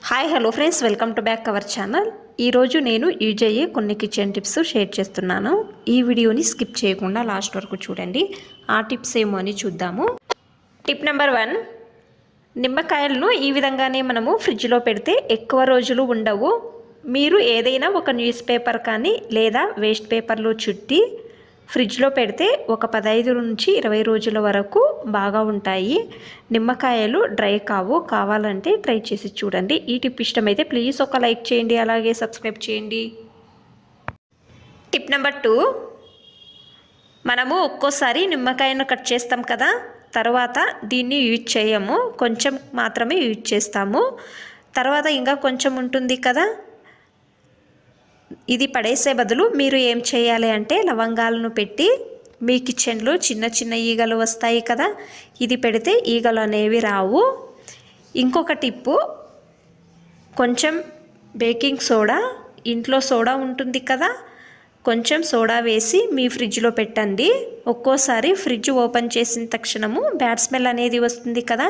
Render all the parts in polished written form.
Hi hello friends, welcome to back our channel. ఈరోజు నేను use అయ్యే కొన్ని కిచెన్ టిప్స్ షేర్ చేస్తున్నాను. ఈ వీడియోని స్కిప్ చేయకుండా లాస్ట్ వరకు చూడండి. ఆ టిప్స్ ఏమో అని చూద్దాము. టిప్ నెంబర్ 1, నిమ్మకాయలను ఈ విధంగానే మనము ఫ్రిడ్జ్లో పెడితే ఎక్కువ రోజులు ఉండవు. మీరు ఏదైనా ఒక న్యూస్ పేపర్ కానీ లేదా వేస్ట్ పేపర్లో చుట్టి ఫ్రిడ్జ్లో పెడితే ఒక 15 నుంచి 20 రోజుల వరకు బాగా ఉంటాయి. నిమ్మకాయలు డ్రై కావాలంటే ట్రై చేసి చూడండి. ఈ టిప్ ఇష్టమైతే ప్లీజ్ ఒక లైక్ చేయండి, అలాగే సబ్స్క్రైబ్ చేయండి. టిప్ నెంబర్ 2, మనము ఒక్కోసారి నిమ్మకాయను కట్ చేస్తాం కదా, తర్వాత దీన్ని యూజ్ చేయము, కొంచెం మాత్రమే యూజ్ చేస్తాము. తర్వాత ఇంకా కొంచెం ఉంటుంది కదా, ఇది పడేసే బదులు మీరు ఏం చేయాలి అంటే లవంగాలను పెట్టి మీ కిచెన్లో చిన్న చిన్న ఈగలు వస్తాయి కదా, ఇది పెడితే ఈగలు అనేవి రావు. ఇంకొక టిప్పు, కొంచెం బేకింగ్ సోడా, ఇంట్లో సోడా ఉంటుంది కదా, కొంచెం సోడా వేసి మీ ఫ్రిడ్జ్లో పెట్టండి. ఒక్కోసారి ఫ్రిడ్జ్ ఓపెన్ చేసిన తక్షణము బ్యాడ్ స్మెల్ అనేది వస్తుంది కదా,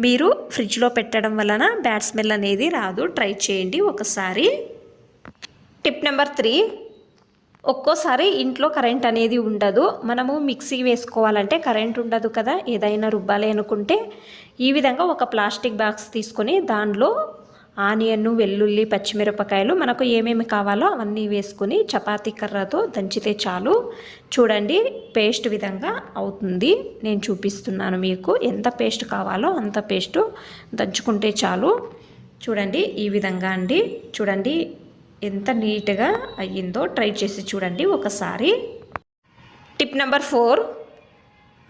మీరు ఫ్రిడ్జ్లో పెట్టడం వలన బ్యాడ్ స్మెల్ అనేది రాదు. ట్రై చేయండి ఒకసారి. టిప్ నెంబర్ 3, ఒక్కోసారి ఇంట్లో కరెంట్ అనేది ఉండదు. మనము మిక్సీ వేసుకోవాలంటే కరెంట్ ఉండదు కదా, ఏదైనా రుబ్బాలి అనుకుంటే ఈ విధంగా ఒక ప్లాస్టిక్ బాక్స్ తీసుకొని దానిలో ఆనియన్, వెల్లుల్లి, పచ్చిమిరపకాయలు మనకు ఏమేమి కావాలో అవన్నీ వేసుకొని చపాతీ కర్రతో దంచితే చాలు. చూడండి, పేస్ట్ విధంగా అవుతుంది. నేను చూపిస్తున్నాను మీకు. ఎంత పేస్ట్ కావాలో అంత పేస్ట్ దంచుకుంటే చాలు. చూడండి, ఈ విధంగా అండి. చూడండి ఎంత నీట్గా అయ్యిందో. ట్రై చేసి చూడండి ఒకసారి. టిప్ నెంబర్ 4,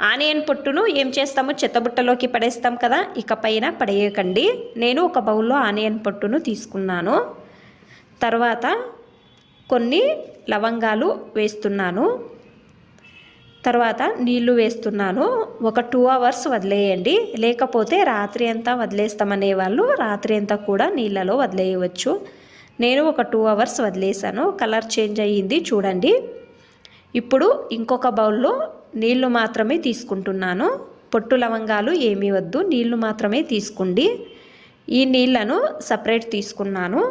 ఆనియన్ పొట్టును ఏం చేస్తాము, చెత్తబుట్టలోకి పడేస్తాం కదా, ఇక పైన పడేయకండి. నేను ఒక బౌల్లో ఆనియన్ పొట్టును తీసుకున్నాను. తర్వాత కొన్ని లవంగాలు వేస్తున్నాను. తర్వాత నీళ్లు వేస్తున్నాను. ఒక 2 hours వదిలేయండి, లేకపోతే రాత్రి అంతా వదిలేస్తామనే వాళ్ళు రాత్రి అంతా కూడా నీళ్ళలో వదిలేయవచ్చు. నేను ఒక 2 hours వదిలేసాను. కలర్ చేంజ్ అయ్యింది చూడండి. ఇప్పుడు ఇంకొక బౌల్లో నీళ్లు మాత్రమే తీసుకుంటున్నాను. పొట్టు లవంగాలు ఏమీ వద్దు, నీళ్లు మాత్రమే తీసుకోండి. ఈ నీళ్లను సపరేట్ తీసుకున్నాను.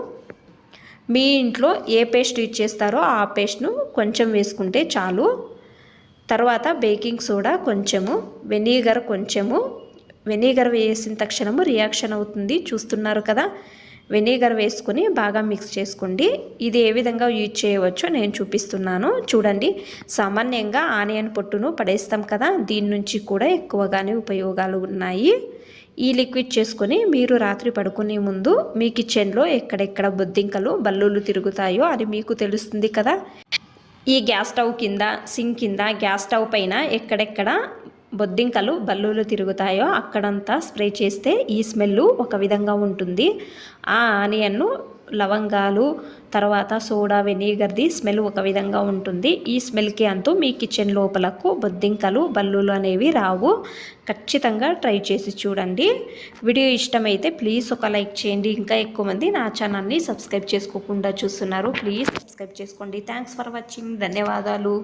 మీ ఇంట్లో ఏ పేస్ట్ యూజ్ చేస్తారో ఆ పేస్ట్ను కొంచెం వేసుకుంటే చాలు. తర్వాత బేకింగ్ సోడా కొంచెము, వెనిగర్ కొంచెము. వెనిగర్ వేసిన తక్షణము రియాక్షన్ అవుతుంది, చూస్తున్నారు కదా. వెనిగర్ వేసుకొని బాగా మిక్స్ చేసుకోండి. ఇది ఏ విధంగా యూజ్ చేయవచ్చో నేను చూపిస్తున్నాను చూడండి. సామాన్యంగా ఆనియన్ పొట్టును పడేస్తాం కదా, దీని నుంచి కూడా ఎక్కువగానే ఉపయోగాలు ఉన్నాయి. ఈ లిక్విడ్ చేసుకొని మీరు రాత్రి పడుకునే ముందు మీ కిచెన్లో ఎక్కడెక్కడ బొద్దింకలు, బల్లులు తిరుగుతాయో అది మీకు తెలుస్తుంది కదా. ఈ గ్యాస్ స్టవ్ కింద, సింక్ కింద, గ్యాస్ స్టవ్ పైన ఎక్కడెక్కడ బొద్దింకలు, బల్లులు తిరుగుతాయో అక్కడంతా స్ప్రే చేస్తే ఈ స్మెల్ ఒక విధంగా ఉంటుంది. ఆ ఆనియన్ను, లవంగాలు, తర్వాత సోడా, వెనిగర్ది స్మెల్ ఒక విధంగా ఉంటుంది. ఈ స్మెల్కి అంటూ మీ కిచెన్ లోపలకు బొద్దింకలు, బల్లులు అనేవి రావు. ఖచ్చితంగా ట్రై చేసి చూడండి. వీడియో ఇష్టమైతే ప్లీజ్ ఒక లైక్ చేయండి. ఇంకా ఎక్కువ మంది నా ఛానల్ని సబ్స్క్రైబ్ చేసుకోకుండా చూస్తున్నారు, ప్లీజ్ సబ్స్క్రైబ్ చేసుకోండి. Thanks for watching. ధన్యవాదాలు.